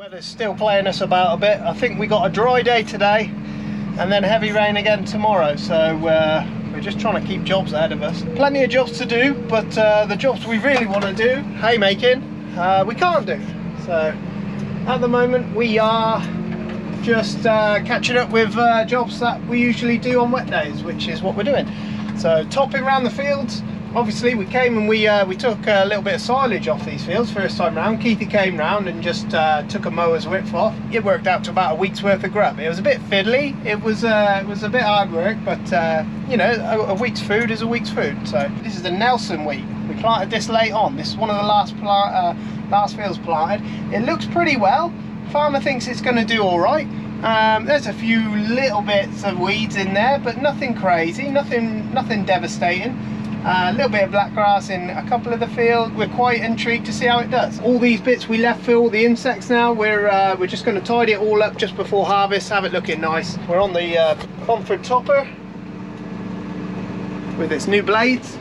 Weather's still playing us about a bit. I think we got a dry day today and then heavy rain again tomorrow, so we're just trying to keep jobs ahead of us. Plenty of jobs to do, but the jobs we really want to do, haymaking, we can't do. So at the moment we are just catching up with jobs that we usually do on wet days, which is what we're doing. So topping around the fields. Obviously we came and we took a little bit of silage off these fields first time round. Keithy came round and just took a mower's width off. It worked out to about a week's worth of grub. It was a bit fiddly, it was a bit hard work, but you know, a week's food is a week's food. So this is the Nelson wheat. We planted this late on. This is one of the last fields planted. It looks pretty well. Farmer thinks it's going to do all right. There's a few little bits of weeds in there, but nothing crazy, nothing devastating. A little bit of black grass in a couple of the fields. We're quite intrigued to see how it does. All these bits we left for all the insects now. We're just going to tidy it all up just before harvest, have it looking nice. We're on the Cromford topper with its new blades,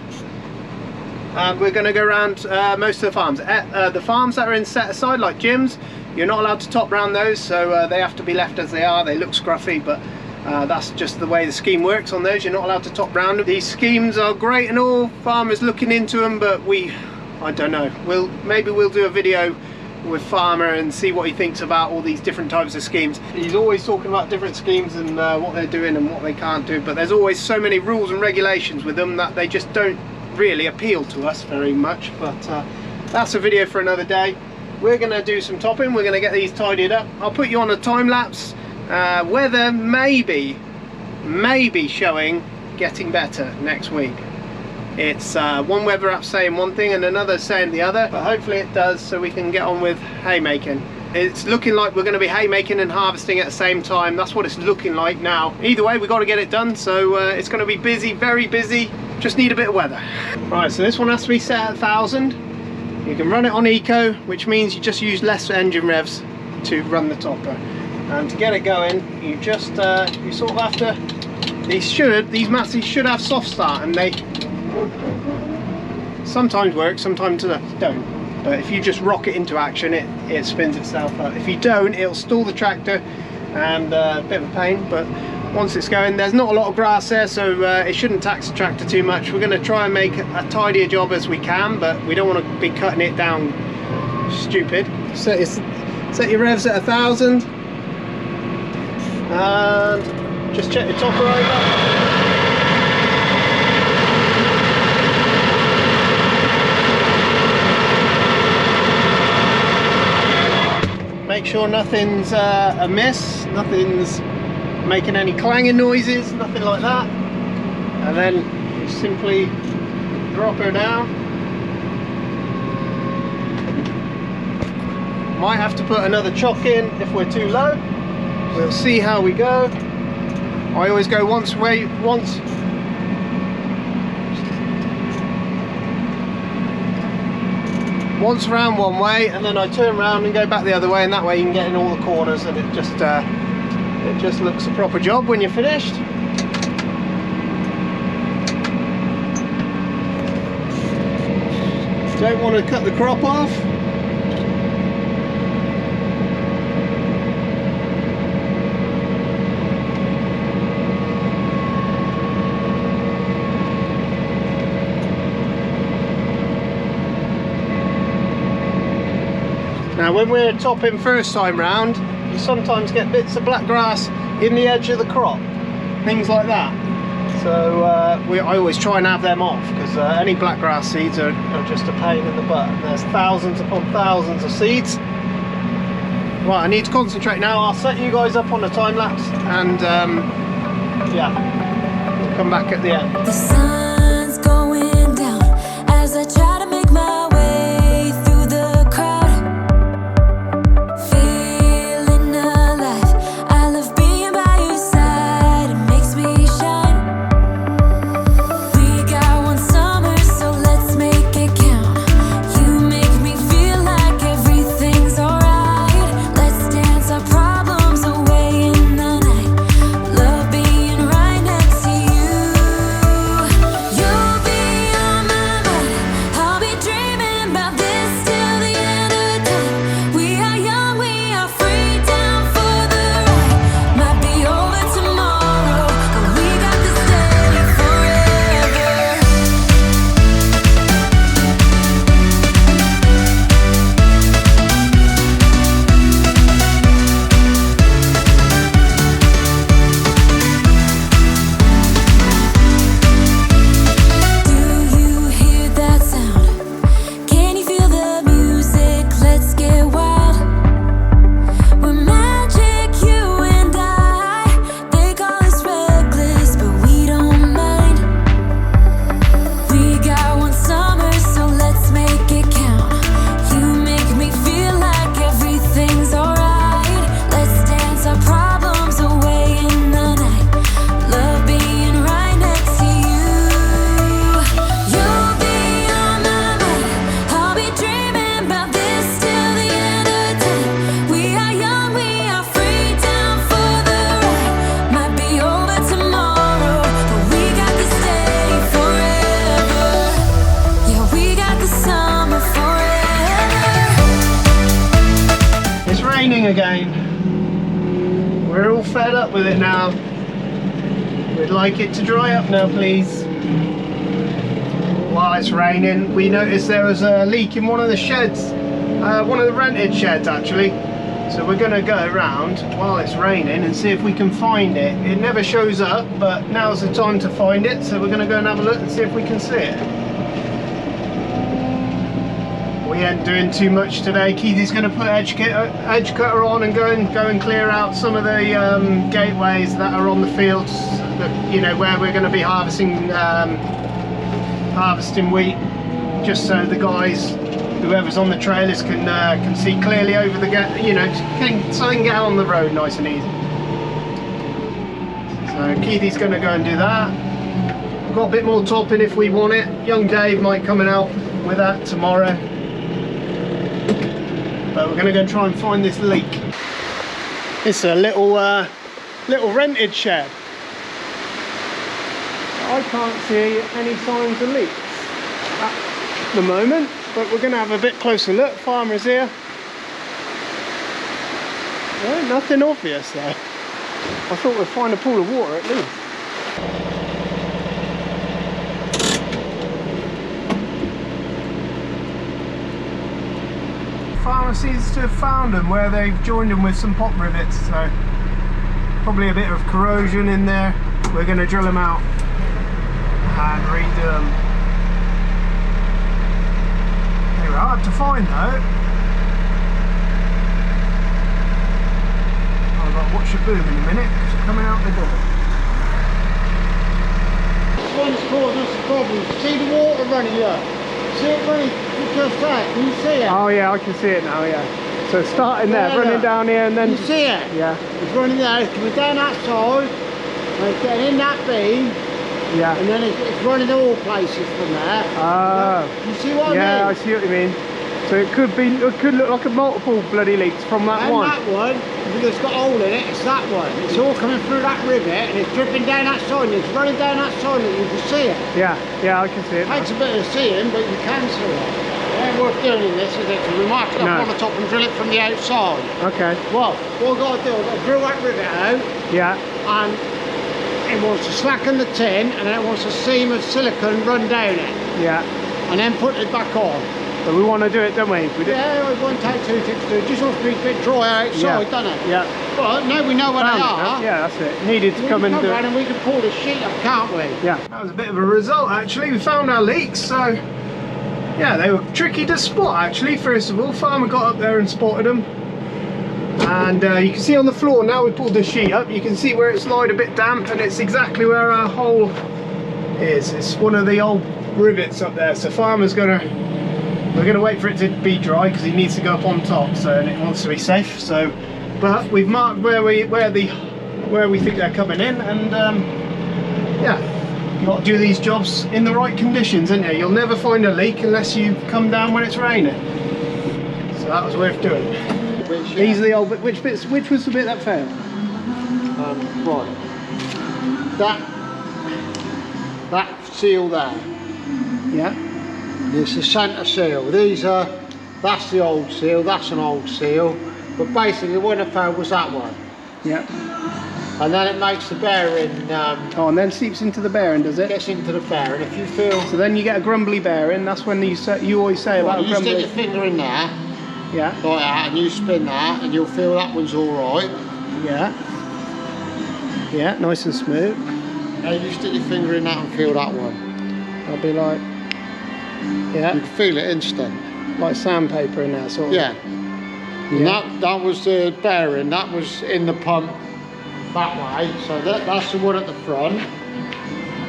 and we're going to go around most of the farms. The farms that are in set aside, like Jim's, you're not allowed to top round those, so they have to be left as they are. They look scruffy, but that's just the way the scheme works on those. You're not allowed to top round them. These schemes are great and all, farmers looking into them, but I don't know, maybe we'll do a video with Farmer and see what he thinks about all these different types of schemes. He's always talking about different schemes and what they're doing and what they can't do, but there's always so many rules and regulations with them that they just don't really appeal to us very much. But that's a video for another day. We're going to do some topping, we're going to get these tidied up. I'll put you on a time lapse. Weather maybe showing getting better next week. It's one weather app saying one thing and another saying the other, but hopefully it does, so we can get on with haymaking. It's looking like we're going to be haymaking and harvesting at the same time. That's what it's looking like now. Either way, we've got to get it done, so it's going to be busy, very busy. Just need a bit of weather. Right, so this one has to be set at 1,000. You can run it on eco, which means you just use less engine revs to run the topper. And to get it going, you just you sort of have to. These mats should have soft start, and they sometimes work, sometimes don't. But if you just rock it into action, it spins itself up. If you don't, it'll stall the tractor, and a bit of a pain. But once it's going, there's not a lot of grass there, so it shouldn't tax the tractor too much. We're going to try and make a tidier job as we can, but we don't want to be cutting it down stupid. Set your revs at 1,000. And just check the topper over. Make sure nothing's amiss, nothing's making any clanging noises, nothing like that. And then you simply drop her down. Might have to put another chock in if we're too low. We'll see how we go. I always go once round one way, and then I turn around and go back the other way, and that way you can get in all the corners, and it just looks a proper job when you're finished. Don't want to cut the crop off. Now when we're topping first time round, you sometimes get bits of black grass in the edge of the crop, things like that. So I always try and have them off, because any black grass seeds are just a pain in the butt. And there's thousands upon thousands of seeds. Right, I need to concentrate now. I'll set you guys up on a time lapse, and yeah, we'll come back at the end. The sun's going down as I try to make my way through the crowd. Feeling alive, I love being by your side, it makes me shine. We got one summer, so let's make it count. You make me feel like everything's alright. Let's dance our problems away in the night. Love being right next to you. You'll be on my mind. raining again. We're all fed up with it now. We'd like it to dry up now, please. While it's raining, we noticed there was a leak in one of the sheds, one of the rented sheds actually. So we're going to go around while it's raining and see if we can find it. It never shows up, but now's the time to find it. So we're going to go and have a look and see if we can see it. We ain't doing too much today. Keithy's going to put edge cutter on and go and clear out some of the gateways that are on the fields, that, you know, where we're going to be harvesting wheat, just so the guys, whoever's on the trailers, can see clearly over the gate, you know, so they can get out on the road nice and easy. So Keithy's going to go and do that. We've got a bit more topping if we want it. Young Dave might come and help with that tomorrow. But we're going to go try and find this leak. It's a little rented shed. I can't see any signs of leaks at the moment, but we're going to have a bit closer look. Farmer's here. Well, nothing obvious though. I thought we'd find a pool of water at least. Farmer seems to have found them where they've joined them with some pop rivets, so probably a bit of corrosion in there. We're going to drill them out and redo them. They were hard to find though. I've got to watch the boom in a minute, because it's coming out the door. This one's causing us a problem. See the water running up? See it running just that? Can you see it? Oh yeah, I can see it now, yeah. So it's starting there, running down here and then... You see it? Yeah. It's running there, it's coming down that side, and it's getting in that beam, Yeah. and then it's running all places from there. Ah. You see what I mean? Yeah, I see what you mean. So it could look like a multiple bloody leaks from that And one. that one, because it's got a hole in it, it's that one. It's all coming through that rivet, and it's dripping down that side, and it's running down that side, and you can see it. Yeah, yeah, I can see it. It takes a bit of seeing, but you can see it. It ain't worth doing this, is it? Because we mark it up on the top and drill it from the outside. Okay. Well, what I've got to do, I've got to drill that rivet out, Yeah. and it wants to slacken the tin, and then it wants a seam of silicone run down it, Yeah. and then put it back on. But we want to do it, don't we? Yeah, it won't take 2 ticks to do it. Just wants to be a bit dry outside, doesn't it? Yeah. But now we know where they are. Yeah, that's it. Needed to come and do it. And we can pull the sheet up, can't we? Yeah. That was a bit of a result actually. We found our leaks, so yeah, they were tricky to spot actually. First of all, Farmer got up there and spotted them. And you can see on the floor now we pulled the sheet up, you can see where it's lied a bit damp, and it's exactly where our hole is. It's one of the old rivets up there, so Farmer's we're gonna wait for it to be dry because he needs to go up on top, so, and it wants to be safe. So, but we've marked where we think they're coming in, and yeah, you've got to do these jobs in the right conditions, isn't it? You'll never find a leak unless you come down when it's raining. So that was worth doing. These are the old, which was the bit that failed? Right. That seal there. Yeah. It's the centre seal. That's the old seal, that's an old seal. But basically the one that failed was that one. Yeah. And then it makes the bearing... Oh, and then seeps into the bearing, does it? Gets into the bearing. If you feel... So then you get a grumbly bearing, that's when you always say about a grumbly... You stick your finger in there, yeah, like that, and you spin that, and you'll feel that one's alright. Yeah. Yeah, nice and smooth. And you stick your finger in that and feel that one. I'll be like... Yeah. You can feel it instant. Like sandpaper in there, sort of. Yeah. And that was the bearing, that was in the pump that way. So that's the one at the front.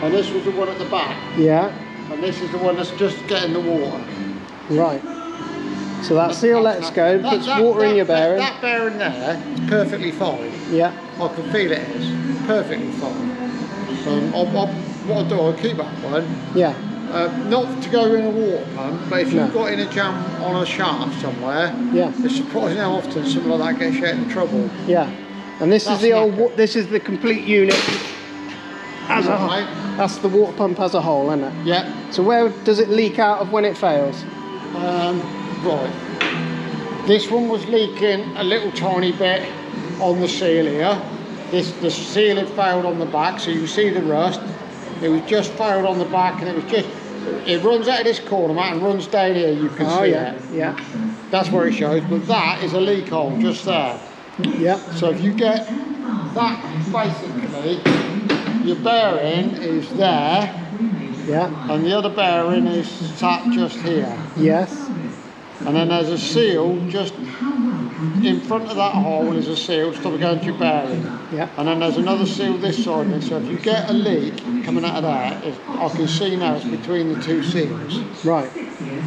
And this was the one at the back. Yeah. And this is the one that's just getting the water. Right. So that seal lets go, puts water in your bearing. That bearing there is perfectly fine. Yeah. I can feel it is. Perfectly fine. What I'll do, I'll keep that one. Yeah. Not to go in a water pump, but if you've got in a jam on a shaft somewhere, yeah, it's surprising how often something like that gets you out of trouble. Yeah, and this is the old. This is the complete unit as a whole. That's the water pump as a whole, isn't it? Yeah. So where does it leak out of when it fails? Right. This one was leaking a little tiny bit on the seal here. The seal had failed on the back, so you can see the rust. It was just failed on the back, and it runs out of this corner, Matt, and runs down here. You can see it. Yeah. That's where it shows, but that is a leak hole just there. Yeah. So if you get that, basically, your bearing is there, Yeah. and the other bearing is sat just here. Yes. And then there's a seal just in front of that hole is a seal to stop it going to your bearing. Yeah. And then there's another seal this side of it. So if you get a leak coming out of that, I can see now it's between the two seals. Right.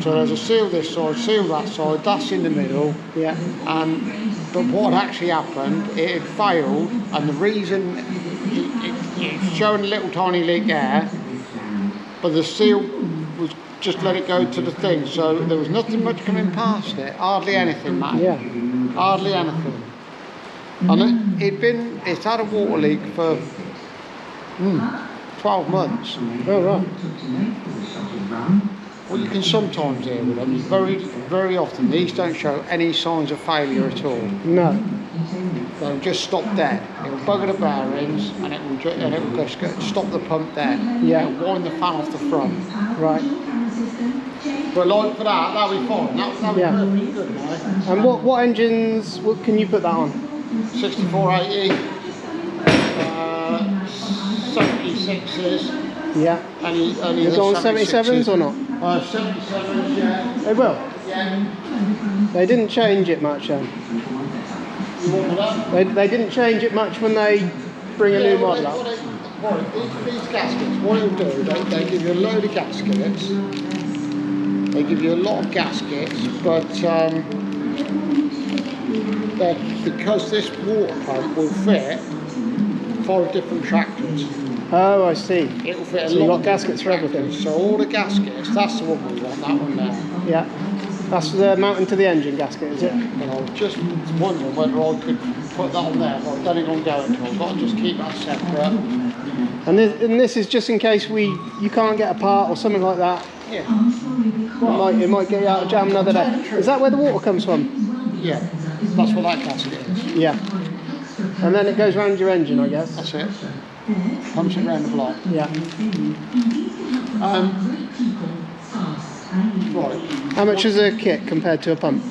So there's a seal this side, seal that side, that's in the middle. Yeah. But what had actually happened, it had failed, and the reason it's showing a little tiny leak there, but the seal was just let it go to the thing, so there was nothing much coming past it, hardly anything, Matt. Yeah. Hardly anything. And it's had a water leak for 12 months. Oh, right. Well, you can sometimes hear with them, very, very often, these don't show any signs of failure at all. No. They'll just stop dead. It'll bugger the bearings, and it will just stop the pump dead. Yeah. It'll wind the fan off the front. Right. But like for that'll be fine. That'll be Yeah. perfectly good, mate. And what engines? What can you put that on? 6480, 76s. Yeah. Any They go on 77s or not? 77s, yeah. They will. Yeah. They didn't change it much then. You want that? They didn't change it much when they bring a new model up. These gaskets, what it'll do, they give you a load of gaskets. They give you a lot of gaskets, but because this water pump will fit 5 different tractors. Oh, I see. It will fit a So lot you've got of gaskets for different everything. tractors. So all the gaskets, that's the one we want, that one there. Yeah. That's the mounting to the engine gasket, is it? And I was just wondering whether I could put that on there, but I don't think I'm going to. I've got to just keep that separate. And this is just in case you can't get a part or something like that. Yeah. It might get you out of jam another day. Is that where the water comes from? Yeah. That's what that gasket is. Yeah. And then it goes round your engine, I guess. That's it. Pumps it round the block. Yeah. Right. How much is a kit compared to a pump?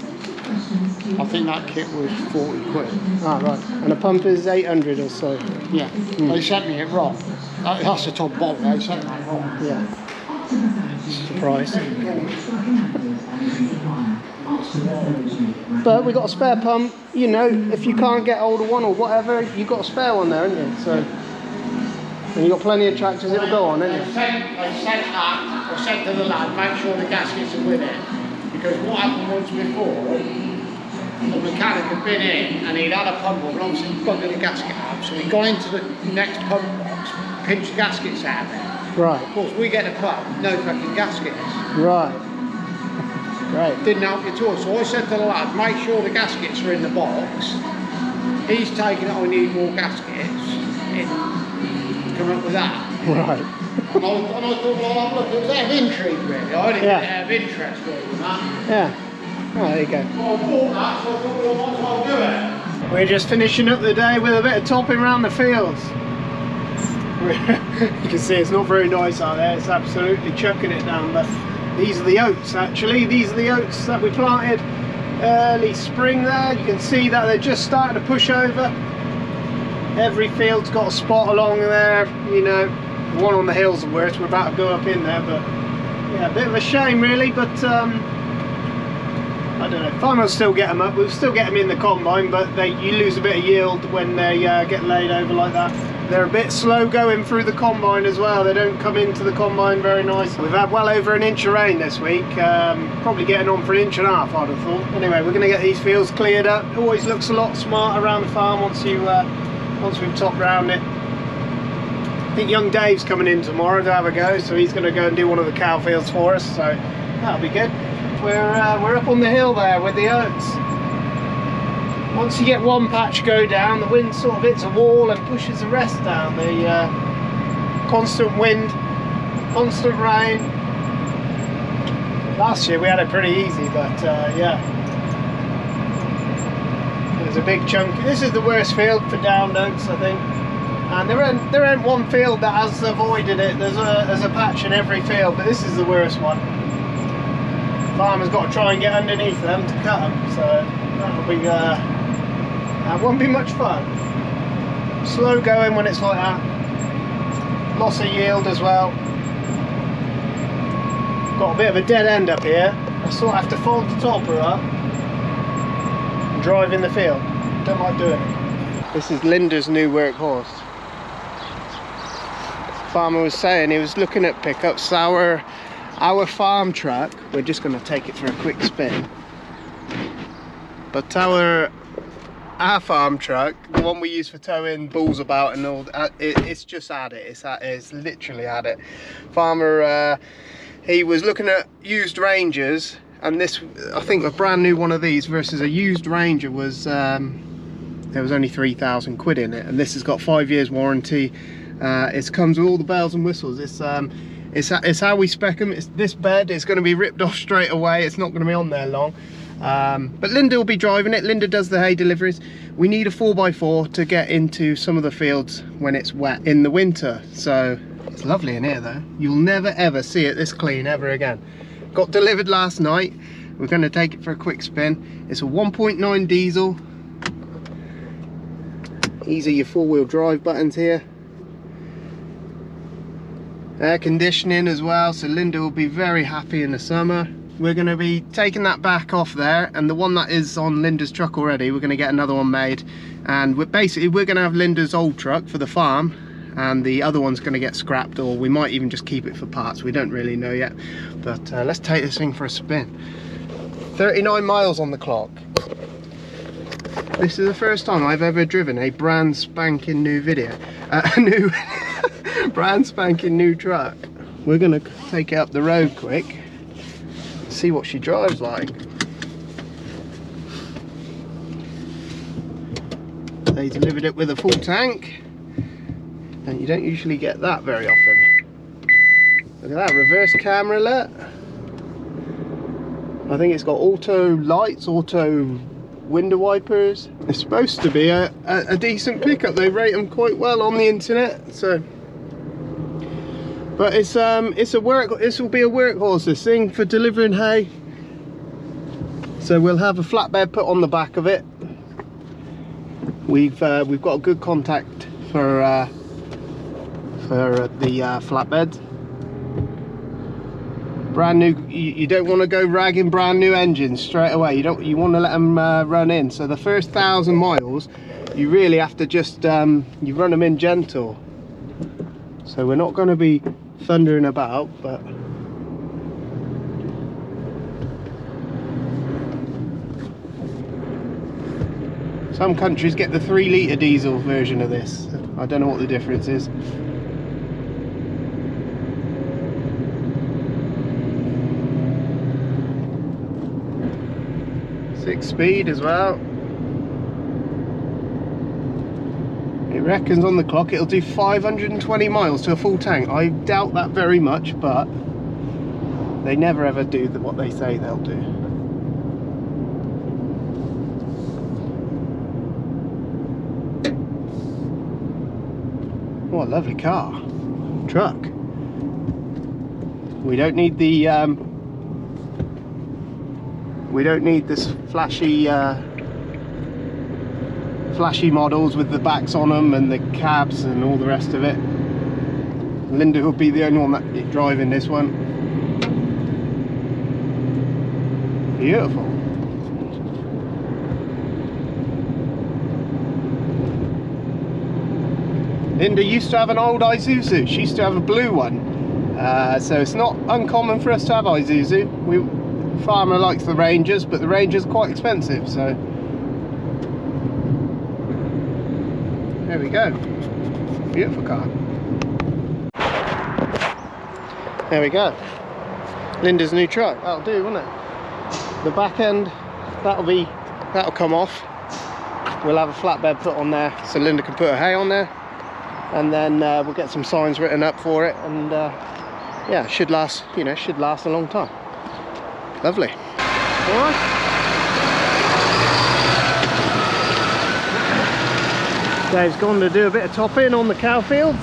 I think that kit was 40 quid. Ah, right. And a pump is 800 or so. Yeah. They sent me it wrong. That's the top bottom. They sent me it wrong. Yeah. Surprise. But we got a spare pump. You know, if you can't get hold of one or whatever, you've got a spare one there, haven't you? So, and you've got plenty of tractors it'll go on, haven't you? I said to the lad, make sure the gaskets are with it. Because what happened once before, the mechanic had been in and he'd had a pump up and obviously he buggered the gasket out. So he got into the next pump box, pinched the gaskets out of it. Right. Of course, we get a pump, no fucking gaskets. Right. Right. Didn't help me at all. So I said to the lad, make sure the gaskets are in the box. He's taken it, I need more gaskets. Come up with that. Right. And I thought, well, look, it was out of intrigue really. I only did it out of interest really, man. Yeah. Oh, there you go. Well, I bought that, so I thought, well, I might as well do it. We're just finishing up the day with a bit of topping around the fields. You can see it's not very nice out there. It's absolutely chucking it down. But these are the oats actually. These are the oats that we planted early spring there. You can see that they're just starting to push over. Every field's got a spot along there, you know. The one on the hills are worse. We're about to go up in there, but yeah, a bit of a shame really. But I don't know. Farmers still get them up. We'll still get them in the combine, but you lose a bit of yield when they get laid over like that. They're a bit slow going through the combine as well. They don't come into the combine very nice. We've had well over an inch of rain this week. Probably getting on for an inch and a half, I'd have thought. Anyway, we're going to get these fields cleared up. It always looks a lot smarter around the farm once we've topped round it. I think young Dave's coming in tomorrow to have a go, so he's going to go and do one of the cow fields for us. So that'll be good. We're up on the hill there with the oats. Once you get one patch go down, the wind sort of hits a wall and pushes the rest down. The constant wind, constant rain. Last year we had it pretty easy, but yeah. There's a big chunk. This is the worst field for downed oats, I think. And there ain't one field that has avoided it. There's a patch in every field, but this is the worst one. Farmer's got to try and get underneath them to cut them, so that'll be that won't be much fun. Slow going when it's like that. Loss of yield as well. Got a bit of a dead end up here. I sort of have to fold the topper up and drive in the field. Don't like doing it. This is Linda's new workhorse. Farmer was saying he was looking at pickups. Our farm truck, we're just going to take it for a quick spin, but our farm truck, the one we use for towing bulls about and all that, it's just had it. It's literally had it. Farmer, he was looking at used Rangers, and this, I think a brand new one of these versus a used Ranger was there was only 3,000 quid in it, and this has got 5 years warranty. It comes with all the bells and whistles. It's how we spec them. This bed is going to be ripped off straight away. It's not going to be on there long. But Linda will be driving it. Linda does the hay deliveries. We need a 4x4 to get into some of the fields when it's wet in the winter. So it's lovely in here though. You'll never ever see it this clean ever again. Got delivered last night. We're going to take it for a quick spin. It's a 1.9 diesel. These are your 4-wheel drive buttons here. Air conditioning as well, so Linda will be very happy in the summer. We're going to be taking that back off there, and the one that is on Linda's truck already, we're going to get another one made, and we're going to have Linda's old truck for the farm, and the other one's going to get scrapped, or we might even just keep it for parts. We don't really know yet, but let's take this thing for a spin. 39 miles on the clock. This is the first time I've ever driven a brand spanking new brand spanking new truck. We're gonna take it up the road quick, see what she drives like. They delivered it with a full tank, and you don't usually get that very often. Look at that, reverse camera alert. I think it's got auto lights, auto window wipers. It's supposed to be a decent pickup. They rate them quite well on the internet. So, but this will be a workhorse, this thing, for delivering hay. So we'll have a flatbed put on the back of it. We've got a good contact for the flatbed. Brand new. You don't want to go ragging brand new engines straight away. You want to let them run in. So the first 1,000 miles, you really have to just you run them in gentle. So we're not going to be thundering about, but some countries get the 3-litre diesel version of this. I don't know what the difference is. 6-speed as well. It reckons on the clock it'll do 520 miles to a full tank. I doubt that very much, but they never ever do what they say they'll do. What a lovely car. Truck. We don't need the this flashy models with the backs on them and the cabs and all the rest of it. Linda will be the only one that driving this one. Beautiful. Linda used to have an old Isuzu. She used to have a blue one. So it's not uncommon for us to have Isuzu. Farmer likes the Rangers, but the Ranger's quite expensive, so there we go. Beautiful car. There we go. Linda's new truck. That'll do, won't it? The back end, that'll come off. We'll have a flatbed put on there so Linda can put her hay on there, and then we'll get some signs written up for it, and yeah, it should last, should last a long time. Lovely. All right. Dave's gone to do a bit of topping on the cow fields.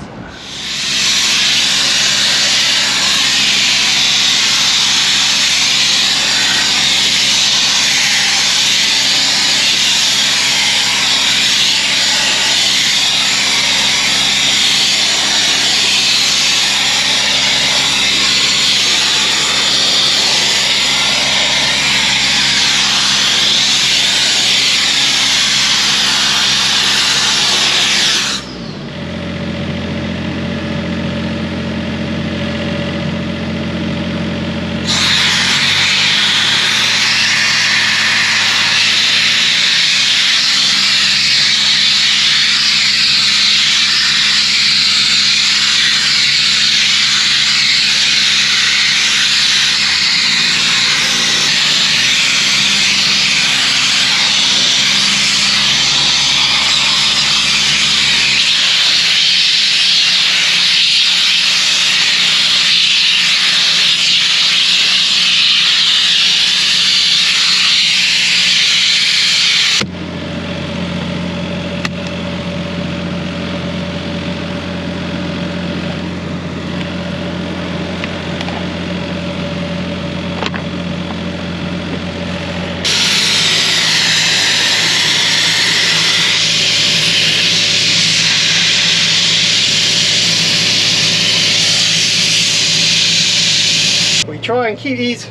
Try and keep these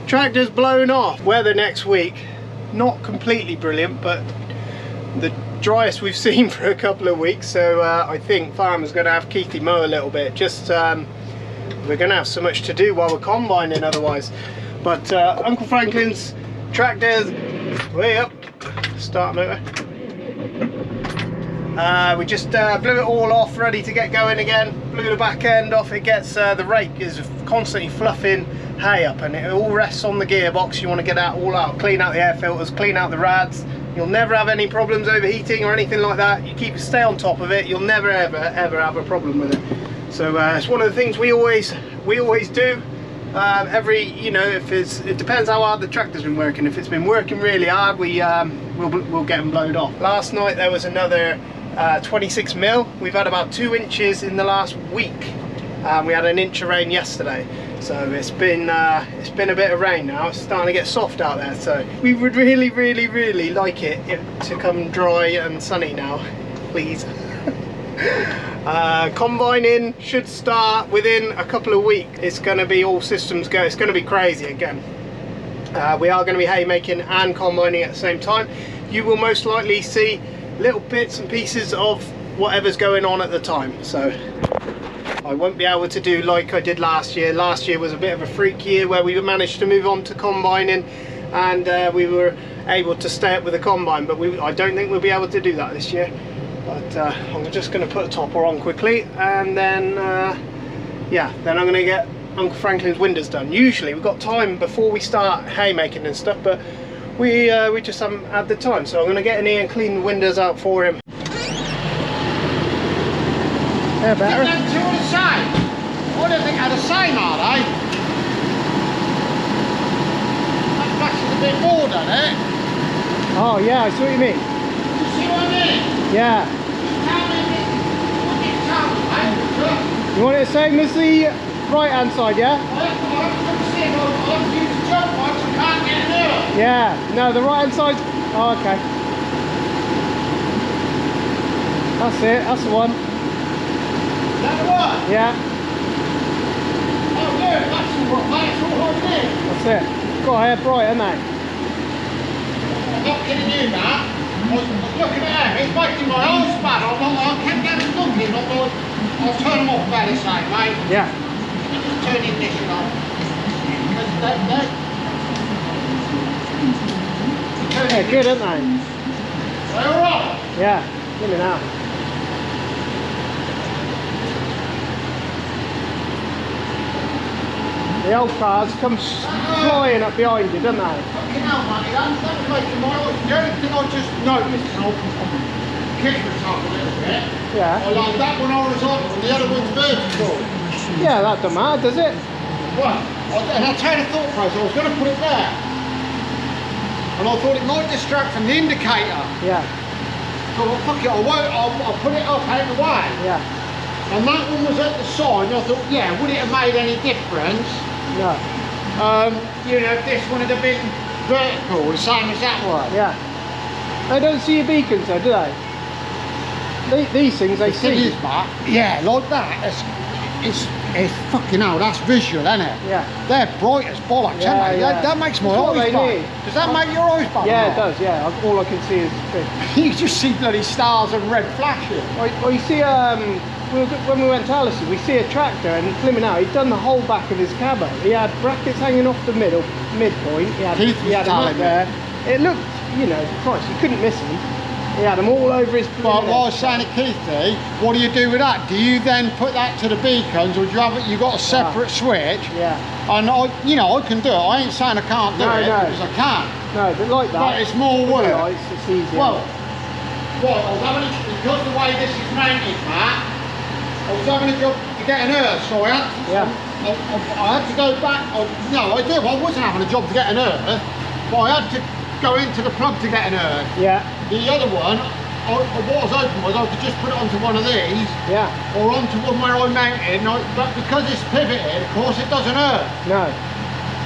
tractors blown off. Weather next week, not completely brilliant, but the driest we've seen for a couple of weeks, so I think farmer's going to have Keithy mow a little bit. Just we're going to have so much to do while we're combining otherwise. But Uncle Franklin's tractors way up, start motor. We just blew it all off, ready to get going again. Blew the back end off. It gets the rake is constantly fluffing hay up, and it all rests on the gearbox. You want to get that all out, clean out the air filters, clean out the rads. You'll never have any problems overheating or anything like that. You stay on top of it. You'll never ever have a problem with it. So it's one of the things we always do. You know, it depends how hard the tractor's been working. If it's been working really hard, we'll get them blown off. Last night there was another 26 mil. We've had about 2 inches in the last week. We had an inch of rain yesterday, so it's been a bit of rain now. It's starting to get soft out there, so we would really like it to come dry and sunny now, please. Combining should start within a couple of weeks. It's going to be all systems go. It's going to be crazy again. We are going to be haymaking and combining at the same time. You will most likely see little bits and pieces of whatever's going on at the time, so I won't be able to do like I did last year. Last year was a bit of a freak year where we managed to move on to combining, and we were able to stay up with the combine, but I don't think we'll be able to do that this year. But I'm just going to put a topper on quickly, and then yeah, then I'm going to get Uncle Franklin's windows done. Usually we've got time before we start haymaking and stuff, but we just haven't had the time, so I'm going to get in here and clean the windows out for him. They're better. Them two are the same. I don't think they're the same, are they? That flashes a bit more, doesn't it? Oh yeah, I see what you mean. You see what I mean? Yeah. Tell me mate. You want it the same as the right hand side, yeah? I've used the jump once, I can't get near it. Yeah. No, the right hand side. Oh, okay. That's it. That's the one. Is that the one? Yeah. Oh, good. That's all I did. That's it. Got hair bright, haven't they? I'm not kidding you, Matt. I was looking at them. It's making my eyes bad. I can't get them looking. I'll turn them off about the same, mate. Yeah. Just turn the ignition on. Yeah, good, aren't they? They're alright. Yeah. Give me now. The old cars come flying up behind you, don't they? Fucking hell, money. That was making my eyes. The only thing I just noticed, and I'll kick myself a little bit. Yeah. I like that one horizontal and the other one's vertical. Yeah, that don't matter, does it? Well, and I'll tell you the thought process. I was going to put it there. And I thought it might distract from the indicator. Yeah. So I fuck it, I'll put it up out the way. Yeah. And that one was at the side, and I thought, yeah, would it have made any difference? No. You know, if this one had been vertical, the same as that one. Yeah. They don't see your beacons though, do they? These things they The thing see. is, Matt, yeah, like that, it's fucking hell, that's visual, isn't it? Yeah. They're bright as bollocks, Yeah, aren't they? yeah. That makes my That's what eyes they bug. need. Does that make your eyes bug? Yeah, it does. Yeah. All I can see is fish. You just see bloody stars and red flashing. Well, you see, when we went to Allison, we see a tractor, and Flimming out, he'd done the whole back of his cabo. He had brackets hanging off the midpoint. He had Keith was them up telling me. there. It looked, you know, Christ, you couldn't miss him. He had them all over his. But what I was saying to Keithy, what do you do with that? Do you then put that to the beacons, or do you have it? You got a separate switch? Yeah. And I can do it. I ain't saying I can't do it, No. because I can. No, but like that. But it's more with the work. lights, it's easier. Well, right, I was having because the way this is mounted, Matt, I was having a job to get an earth, so I had to, I had to go back. No, I did. I wasn't having a job to get an earth, but I had to go into the plug to get an earth. Yeah. The other one, what I was hoping was I could just put it onto one of these, Yeah. or onto one where I mounted, but because it's pivoted, of course it doesn't earth. No.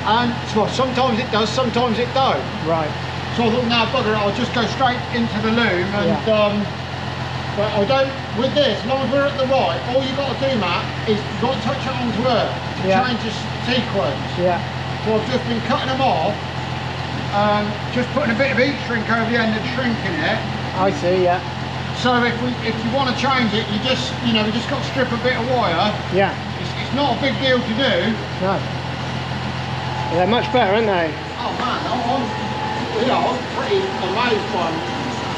And so sometimes it does, sometimes it don't. Right. So I thought, now bugger it, I'll just go straight into the loom and but I don't, with this, as long as we're at the right, all you've got to do, Matt, is you've got to touch it onto earth to change the sequence. Yeah. So I've just been cutting them off, just putting a bit of heat shrink over the end and shrinking it. I see. Yeah. So if you want to change it, you just got to strip a bit of wire. Yeah. It's not a big deal to do. No. They're much better, aren't they? Oh man, I'm pretty amazed by them.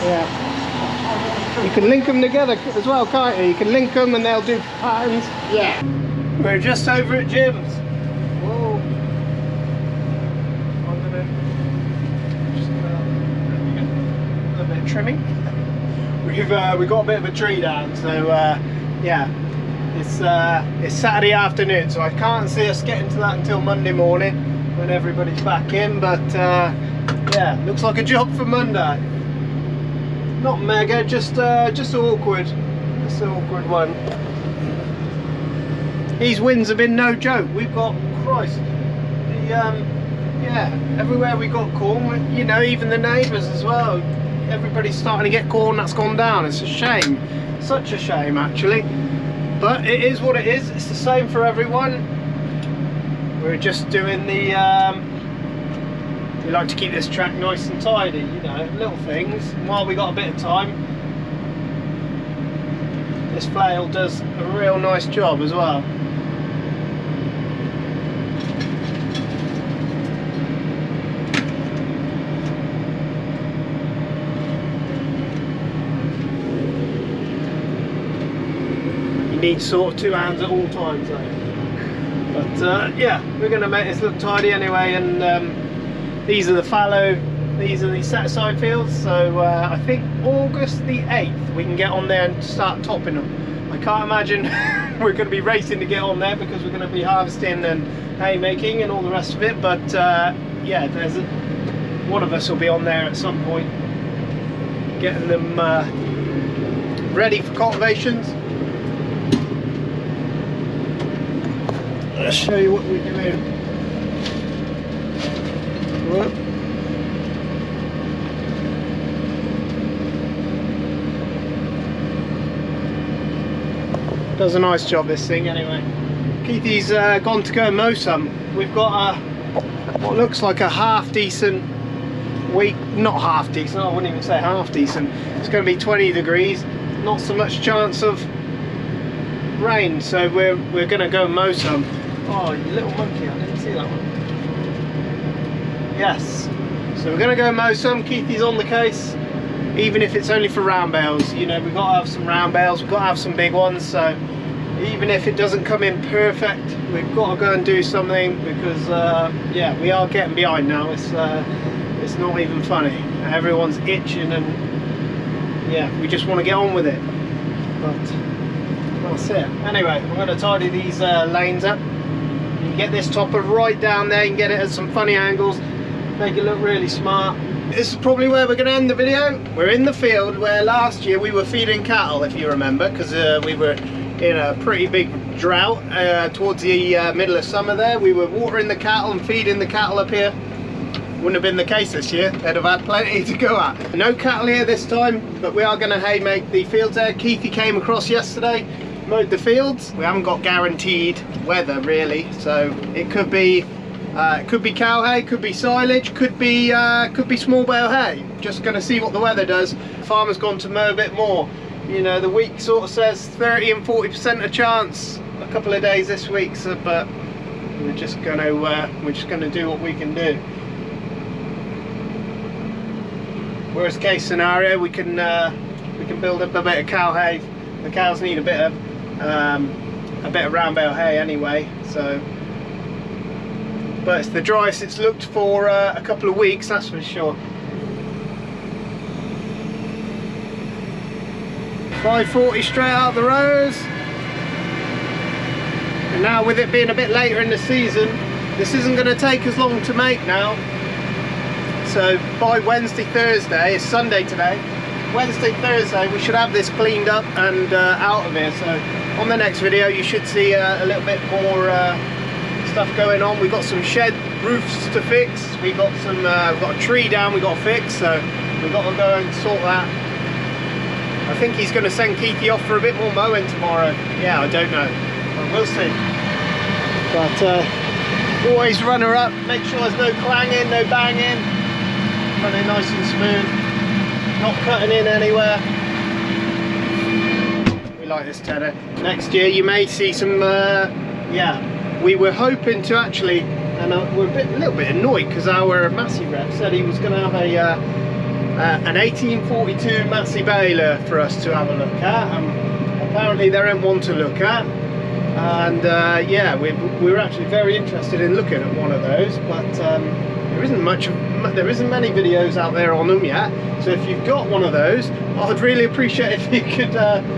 Yeah. You can link them together as well, can't you? You can link them and they'll do patterns. Yeah. We're just over at Jim's. Whoa. I'm gonna just a little bit of trimming. We've got a bit of a tree down, so yeah. It's Saturday afternoon, so I can't see us getting to that until Monday morning when everybody's back in. But yeah, looks like a job for Monday. Not mega, just awkward. Just an awkward one. These winds have been no joke. We've got, Christ, yeah, everywhere we got corn, you know, even the neighbours as well. Everybody's starting to get corn that's gone down. It's a shame, such a shame actually. But it is what it is. It's the same for everyone. We're just doing the. We like to keep this track nice and tidy, you know, little things. And while we got a bit of time, this flail does a real nice job as well. You need sort of two hands at all times though. But yeah, we're going to make this look tidy anyway, and these are the fallow, these are the set-aside fields, so I think August the 8th we can get on there and start topping them. I can't imagine we're going to be racing to get on there because we're going to be harvesting and haymaking and all the rest of it, but yeah, one of us will be on there at some point getting them ready for cultivations. Let's show you what we're doing. Whoop. Does a nice job, this thing, anyway. Keithy's gone to go and mow some. We've got what looks like a half decent week. Not half decent, I wouldn't even say half decent. It's going to be 20 degrees, not so much chance of rain, so we're going to go and mow some. Oh, you little monkey, I didn't see that one. Yes, so we're going to go mow some. Keithy's on the case, even if it's only for round bales. You know, we've got to have some round bales, we've got to have some big ones, so even if it doesn't come in perfect, we've got to go and do something, because yeah, we are getting behind now. It's not even funny. Everyone's itching, and yeah, we just want to get on with it, but that's it. Anyway, I'm going to tidy these lanes up. You can get this topper right down there, you can get it at some funny angles, make it look really smart, This is probably where we're going to end the video. We're in the field where last year we were feeding cattle, if you remember, because we were in a pretty big drought towards the middle of summer there. We were watering the cattle and feeding the cattle up here. Wouldn't have been the case this year. They'd have had plenty to go at. No cattle here this time, but we are going to hay make the fields there. Keithy came across yesterday, mowed the fields. We haven't got guaranteed weather really, so it could be cow hay, could be silage, could be small bale hay. Just going to see what the weather does. Farmer's gone to mow a bit more. You know, the week sort of says 30 and 40% a chance a couple of days this week, so, but we're just going to do what we can do. Worst case scenario, we can build up a bit of cow hay. The cows need a bit of round bale hay anyway, so. But it's the driest it's looked for a couple of weeks, that's for sure. 5:40 straight out the rows. And now with it being a bit later in the season, this isn't going to take as long to make now. So by Wednesday, Thursday, it's Sunday today, Wednesday, Thursday, we should have this cleaned up and out of here. So on the next video you should see a little bit more stuff going on. We've got some shed roofs to fix, we've got a tree down we've got to fix, so we've got to go and sort that. I think he's going to send Keithy off for a bit more mowing tomorrow. Yeah, I don't know, but we'll see. But always run her up, make sure there's no clanging, no banging, running nice and smooth, not cutting in anywhere. We like this Tedder. Next year you may see some, yeah, we were hoping to actually, and we're a little bit annoyed because our Massey rep said he was going to have an 1842 Massey baler for us to have a look at. Apparently there ain't one to look at, and yeah, we were actually very interested in looking at one of those, but there isn't many videos out there on them yet. So if you've got one of those, I'd really appreciate if you could.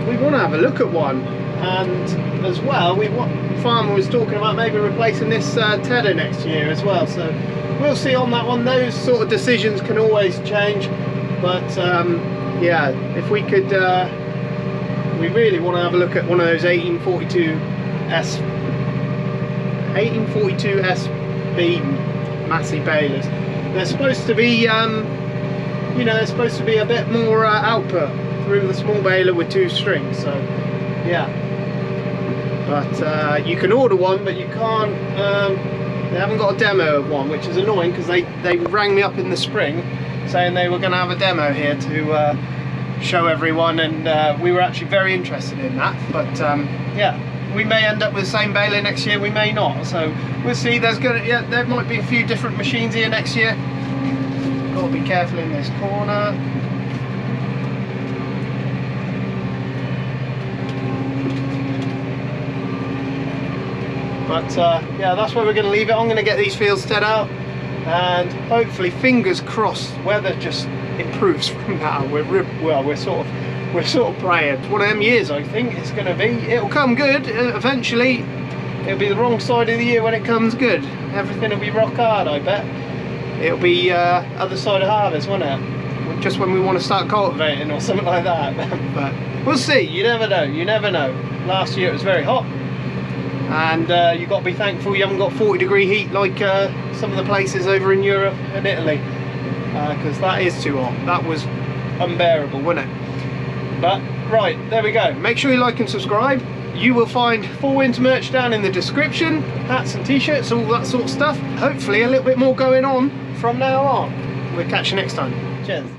We want to have a look at one, and as well, Farmer was talking about maybe replacing this Tedder next year as well. So we'll see on that one. Those sort of decisions can always change, but yeah, if we could, we really want to have a look at one of those 1842 SB Massey balers. They're supposed to be, you know, they're supposed to be a bit more output through the small baler with 2 strings. So yeah, but you can order one, but you can't. They haven't got a demo of one, which is annoying because they rang me up in the spring saying they were going to have a demo here to show everyone, and we were actually very interested in that. But yeah, we may end up with the same baler next year, we may not. So we'll see. There might be a few different machines here next year. Got to be careful in this corner. But yeah, that's where we're going to leave it. I'm going to get these fields set out, and hopefully, fingers crossed, weather just improves from now. We're sort of praying. It's one of them years, I think it's going to be. It'll come good eventually. It'll be the wrong side of the year when it comes good. Everything will be rock hard, I bet. It'll be other side of harvest, won't it? Just when we want to start cultivating or something like that. But we'll see. You never know. You never know. Last year it was very hot. And you've got to be thankful you haven't got 40-degree heat like some of the places over in Europe and Italy, because that is too hot. That was unbearable, wasn't it? But right, there we go. Make sure you like and subscribe. You will find Fall Winter merch down in the description, hats and t-shirts, all that sort of stuff. Hopefully a little bit more going on from now on. We'll catch you next time. Cheers.